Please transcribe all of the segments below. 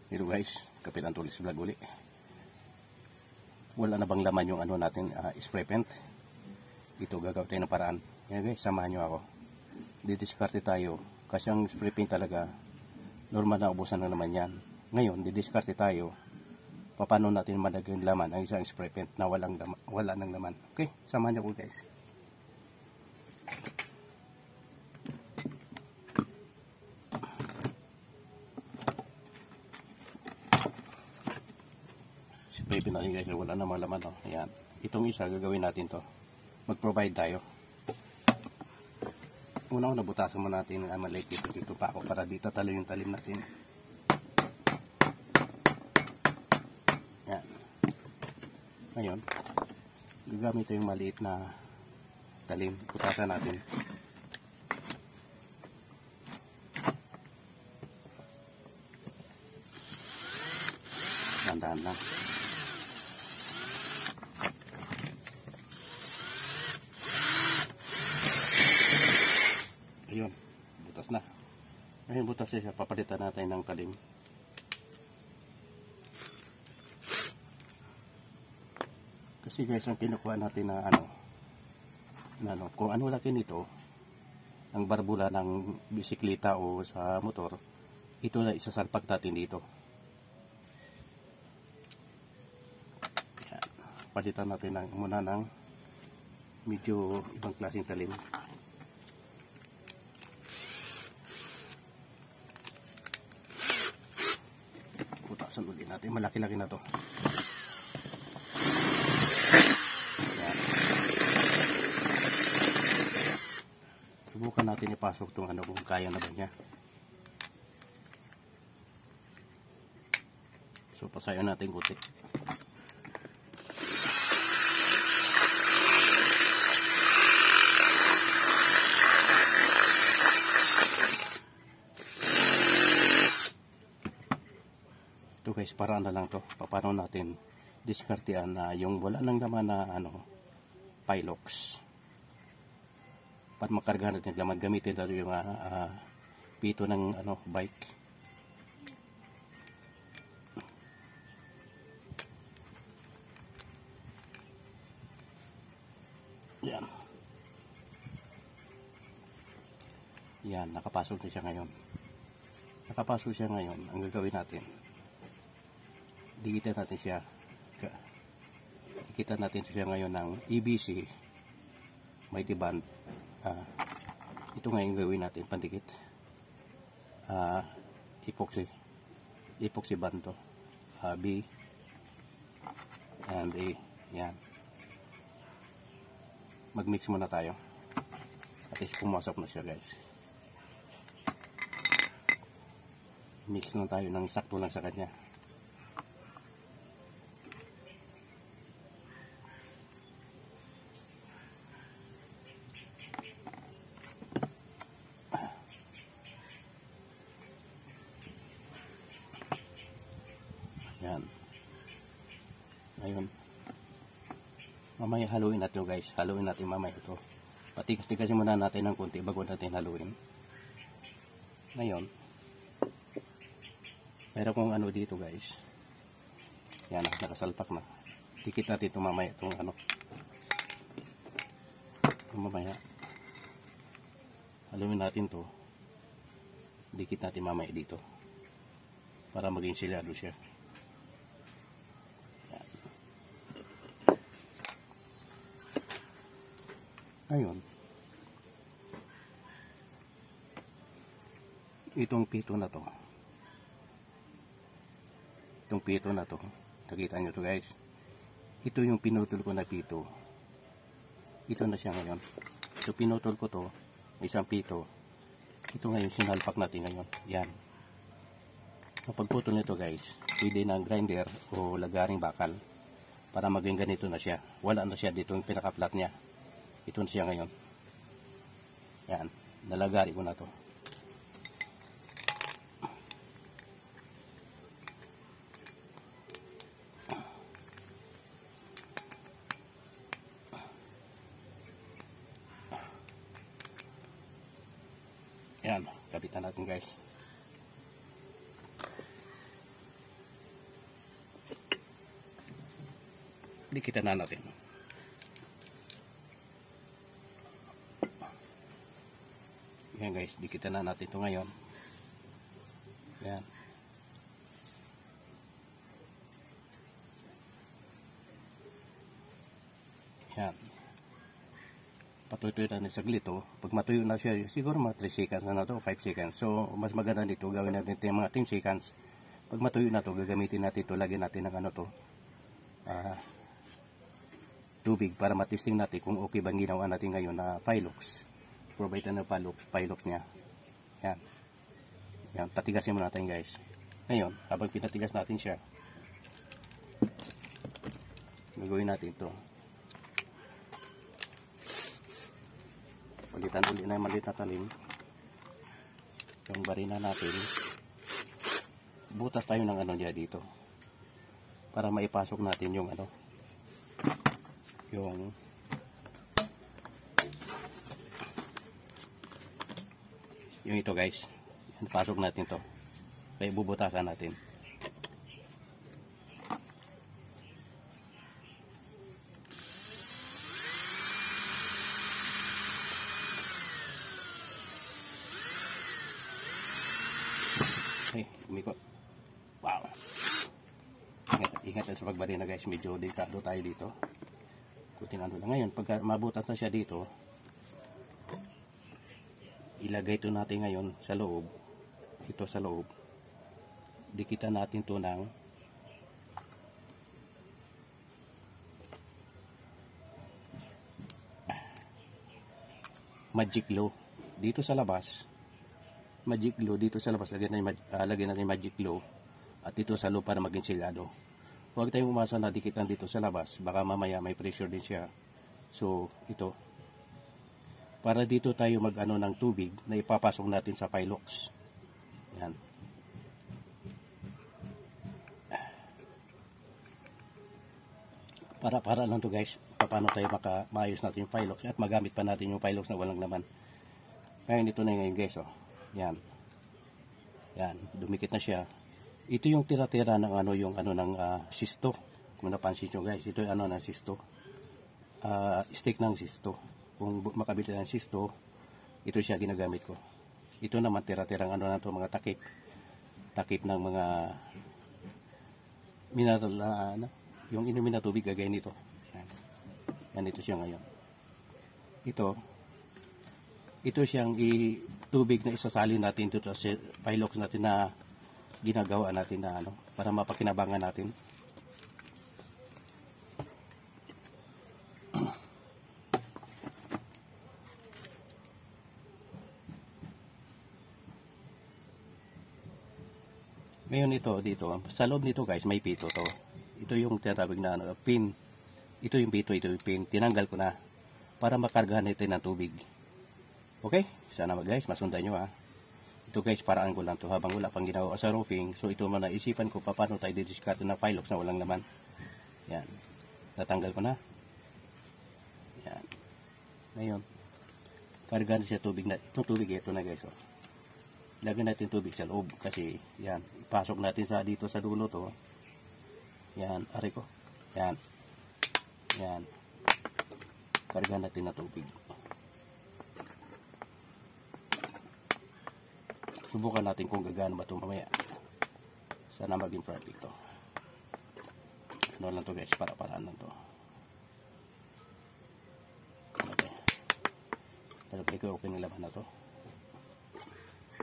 Hello guys, Kapitan Tulis Vlog uli. Wala na bang laman yung ano natin, spray paint? Ito gagawin tayo ng paraan. Yan guys, samahan nyo ako. Didiskarte tayo. Kasi ang spray paint talaga, normal na ubusan na naman yan. Ngayon, didiskarte tayo. Paano natin malagyan laman ang isang spray paint na wala nang laman. Okay, samahan nyo ko guys. Spray natin guys, wala na mga laman. Oh. Ayan. Itong isa, gagawin natin to. Mag-provide tayo. Una-una, butasan mo natin ang maliit dito pa ako para dito talo yung talim natin. Ayan. Ngayon, gagamit ito yung maliit na talim. Butasan natin. Dahan-dahan lang. Ayun, butas na. Ngayon butas siya, papalitan natin ng talim. Kasi guys, ang kinukuha natin na kung ano laki nito, ang barbula ng bisikleta o sa motor, ito na isasalpak natin dito. Yan. Palitan natin muna ng medyo ibang klaseng talim. Ulit natin, malaki-laki na to. Ayan. Subukan natin ipasok itong kung kaya na ba niya. So pasayo natin kuti. Ito guys, paraan na lang to. Paano natin diskartean na yung wala nang laman na Pilox. Para makargahan natin laman, gamitin natin yung pito ng bike. Yan. Yan, nakapasok na siya ngayon. Nakapasok siya ngayon. Ang gagawin natin, dikitan natin siya. Dikitan natin siya ngayon ng EBC Mighty Band. Ito ngayon gawin natin, pandikit. Epoxy band to. B and A. Yan. Mag-mix muna tayo. At least pumasok na siya guys. Mix na tayo ng sakto lang sa kanya. Yan. Ngayon, mamaya haluin natin guys. Haluin natin mamaya ito. Patigas-tigasin muna natin ng konti bago natin haluin. Ngayon, meron kong dito guys. Yan, nakasalpak na. Dikit natin ito mamaya itong mamaya. Haluin natin to. Dikit natin mamaya dito. Para maging silyado siya. Ngayon, itong pito na to, nakita nyo to guys, ito yung pinutol ko na pito, ito na siya ngayon. Ito pinutol ko to, isang pito, ito ngayon sinalpak natin ngayon. Yan, kapag putol nito guys, pwede ng grinder o lagaring bakal para maging ganito na siya. Wala na siya dito yung pinaka-flat niya. Ito na siya ngayon. Yan. Nalagari ko na to. Yan. Kapitan natin guys. dikitan na natin. Yan guys, dikitan na natin ito ngayon. Yan. Yan. Patuloy na saglit to. Pag matuyo na siya, siguro mga 3 seconds na to, 5 seconds. So, mas maganda nito, gawin natin ito yung mga 10 seconds. Pag matuyo na to, gagamitin natin ito, lagyan natin ng ano to, tubig para matesting natin kung okay bang ginawa natin ngayon na Pilox. Provide na Pilox niya. Yan. Yan, patigasin muna natin guys. Ngayon, habang pinatigas natin siya, gagawin natin ito. Palitan ulit na yung maliit na talim. Yung barina natin. Butas tayo ng ano niya dito. Para maipasok natin yung ano. Yung ito guys. Pasok natin to. Kaya bubutasan natin. Ay, umikot. Wow. Ingat sa pagbari na guys. Medyo delikado tayo dito. Kuting ano lang. Ngayon, pag mabutas na siya dito, ilagay ito natin ngayon sa loob. Ito sa loob. Dikitan natin ito ng magic glue. Dito sa labas, magic glue dito sa labas, lagyan natin magic glue at dito sa loob para maging sigado. Huwag tayong umasa na dikitan dito sa labas, baka mamaya may pressure din siya. So ito, para dito tayo mag-ano ng tubig na ipapasok natin sa Pilox. Yan. Para lang to guys, paano tayo maayos natin yung Pilox at magamit pa natin yung Pilox na walang laman. Ngayon ito na ngayon guys, oh. Yan. Yan, dumikit na siya. Ito yung tira-tira ng ano yung ano ng sisto. Kung napansin nyo guys, ito yung ano ng sisto. Stick ng sisto. Kung makabili ng sisto, ito siya ginagamit ko. Ito naman tira-tirang ano na to, mga takip. Takip ng mga mineral ano, yung inumin na tubig gagawin nito. Yan. Yan ito siya ngayon. Ito siyang tubig na isasalin natin dito sa Pilox natin na ginagawa natin na ano, para mapakinabangan natin. Ngayon ito dito, sa loob nito guys, may pito to. Ito yung tinatawag na ano, pin. Ito yung pito, ito yung pin. Tinanggal ko na para makargahan natin ng tubig. Okay? Sana guys, masundan nyo ha. Ito guys, paraan ko lang to habang wala pang ginawa sa roofing. So ito man naisipan ko paano tayo didiscard ng Pilox na walang laman. Yan. Natanggal ko na. Yan. Ngayon, kargahan siya tubig na. Itong tubig ito na guys. Oh. Lagyan natin tubig sa loob kasi yan, ipasok natin sa dito sa dulo to. Yan, ari ko. Yan. Yan. Kargahan natin na tubig. Subukan natin kung gagana ba ito mamaya. Sana maging perfect to. Ano lang to guys, para-paraan lang to. Okay. Pero okay ng laban na to.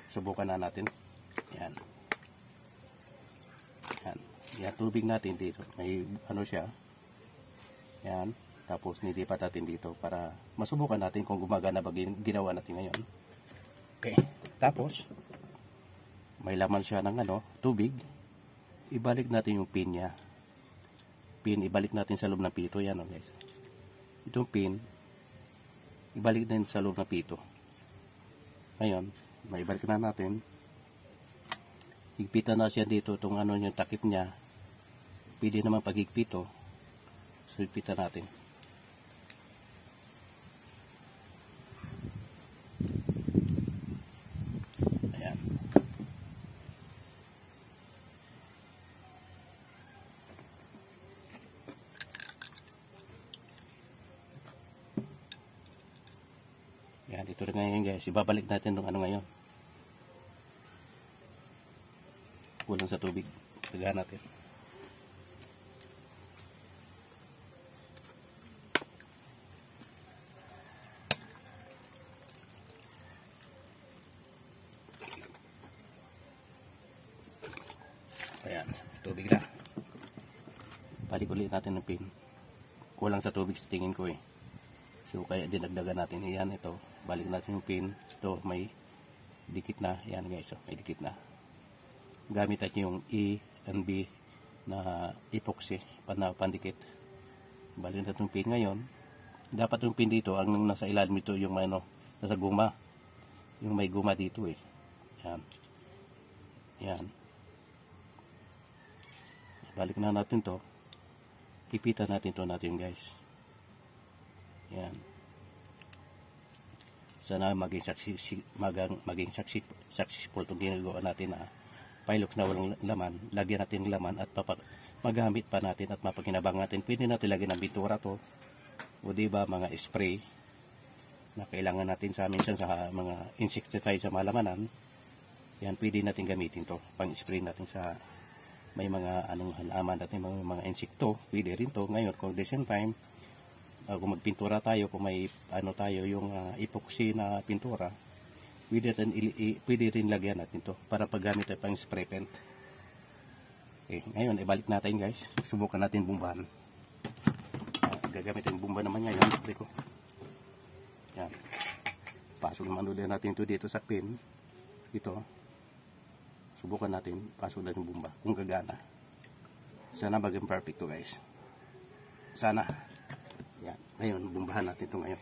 Subukan na natin. Yan. Yan. Yan, tubig natin dito. May ano siya. Yan. Tapos nilipat natin dito para masubukan natin kung gumagana ba ginawa natin ngayon. Okay. Tapos, may laman siya ng ano, tubig. Ibalik natin yung pin niya. Pin, ibalik natin sa loob ng pito. Yan o guys. Itong pin, ibalik din sa loob ng pito. Ngayon, maibalik na natin. Higpitan na siya dito itong ano yung takip niya. Pwede naman paghigpito. So higpitan natin. Ayan. Yan, ito rin ngayon guys. Ibabalik natin ng ano ngayon. Kulang sa tubig. Tagahan natin. Ayan, tubig na. Balik ulit natin ng pin. Kulang sa tubig sa tingin ko eh. So kaya dinagdagan natin. Yan, ito. Balik natin yung pin. Ito may dikit na. Yan guys, oh, may dikit na. Gamit natin yung E and B na epoxy pandikit. Balik natin yung pin ngayon. Dapat yung pin dito, ang nasa ilalim nito yung ano, nasa guma. Yung may guma dito eh. Yan. Yan. Balik na natin to. Ipitan natin to natin guys. Yan. Sana maging successful itong ginagawa natin na Pilox na walang laman. Lagyan natin ng laman at magamit pa natin at mapakinabang natin. Pwede natin lagyan ng bintura to. O diba mga spray na kailangan natin sa minsan sa mga insecticide sa malamanan. Yan, pwede natin gamitin to. Pang-spray natin sa may mga anong halaman natin, mga insekto, pwede rin to. Ngayon, kung the same time, kung magpintura tayo, kung may ano tayo, yung epoxy na pintura, pwede rin lagyan natin to para paggamit tayo pang spray paint. Okay, ngayon, ibalik natin guys. Subukan natin bumbahan. Gagamit yung bumba naman ngayon. Yan. Pasok naman ulit natin ito dito sa pin. Ito. Subukan natin, pasok na yung bumba kung gagana. Sana maging perfect to guys. Sana. Yan. Ngayon, bumbahan natin ito ngayon.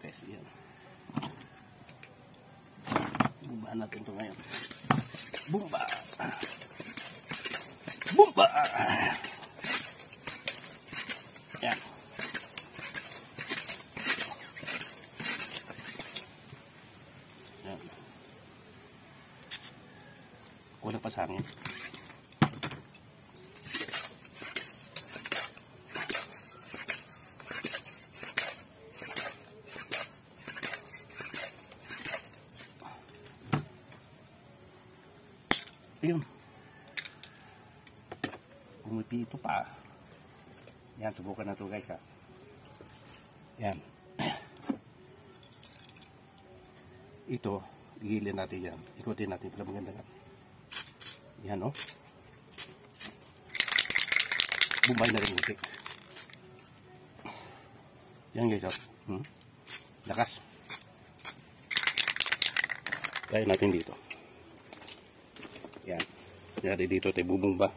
Guys, yan. Bumbahan natin ito ngayon. Bumba! Bumba! Yan. Yan. Kulang pa sa hangin. Ayun. Umupi ito pa. Yan, subukan na ito guys ha. Yan. Ito, igilin natin yan. Ikutin natin pala maganda nga. Yan o. Bumbay na rin uti. Yan guys o. Lakas. Kaya natin dito. Yan. Yari dito tayo bubumba.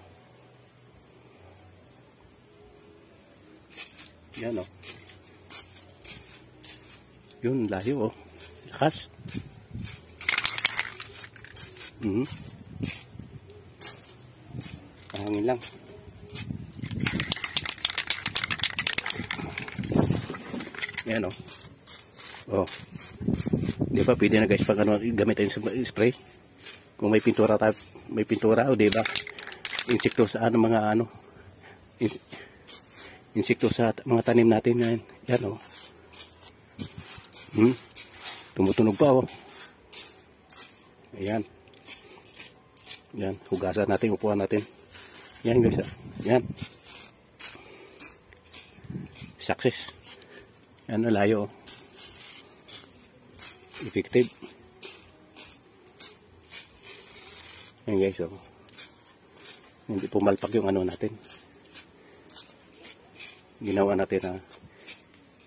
Yan o. Yun, layo o. Lakas. Hangin lang. Yan o. Oh. Di ba pwede na guys pag ano, gamit tayo sa spray? Kung may pintura tayo, may pintura o diba? Insekto sa ano mga ano. Insekto sa mga tanim natin yan. Yan o. Tumutunog pa o. Ayan. Yan, hugasan natin, upuan natin. Yan guys. Yan. Success. Yan o, layo o. Effective. Yan guys, oh. Hindi pumalpak yung ano natin. Ginawa natin na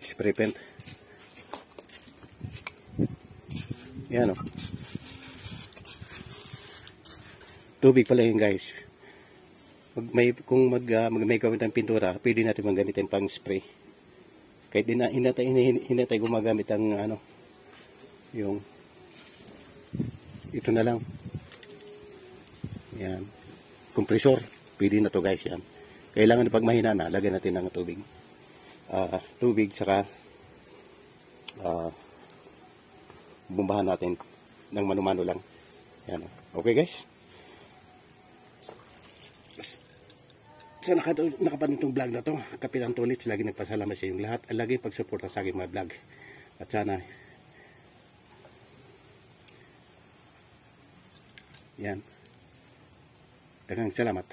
spray paint. Yan, oh. Tubig pala yun guys. Kung may gawin ng pintura, pwede natin maggamitin pang spray. Kahit hinatay gumagamit ang ano, yung ito na lang. Yan. Kompresor. Pwede na to guys yan. Kailangan pag mahina na, lagyan natin ng tubig. Tubig saka bumbahan natin ng mano-mano lang. Yan. Okay guys? Sa nakapanood itong vlog na to, Kapitan Tolits, lagi nagpasalamat sa inyong lahat. Lagi pagsuporta sa aking mga vlog. At sana, yan. Daghang salamat.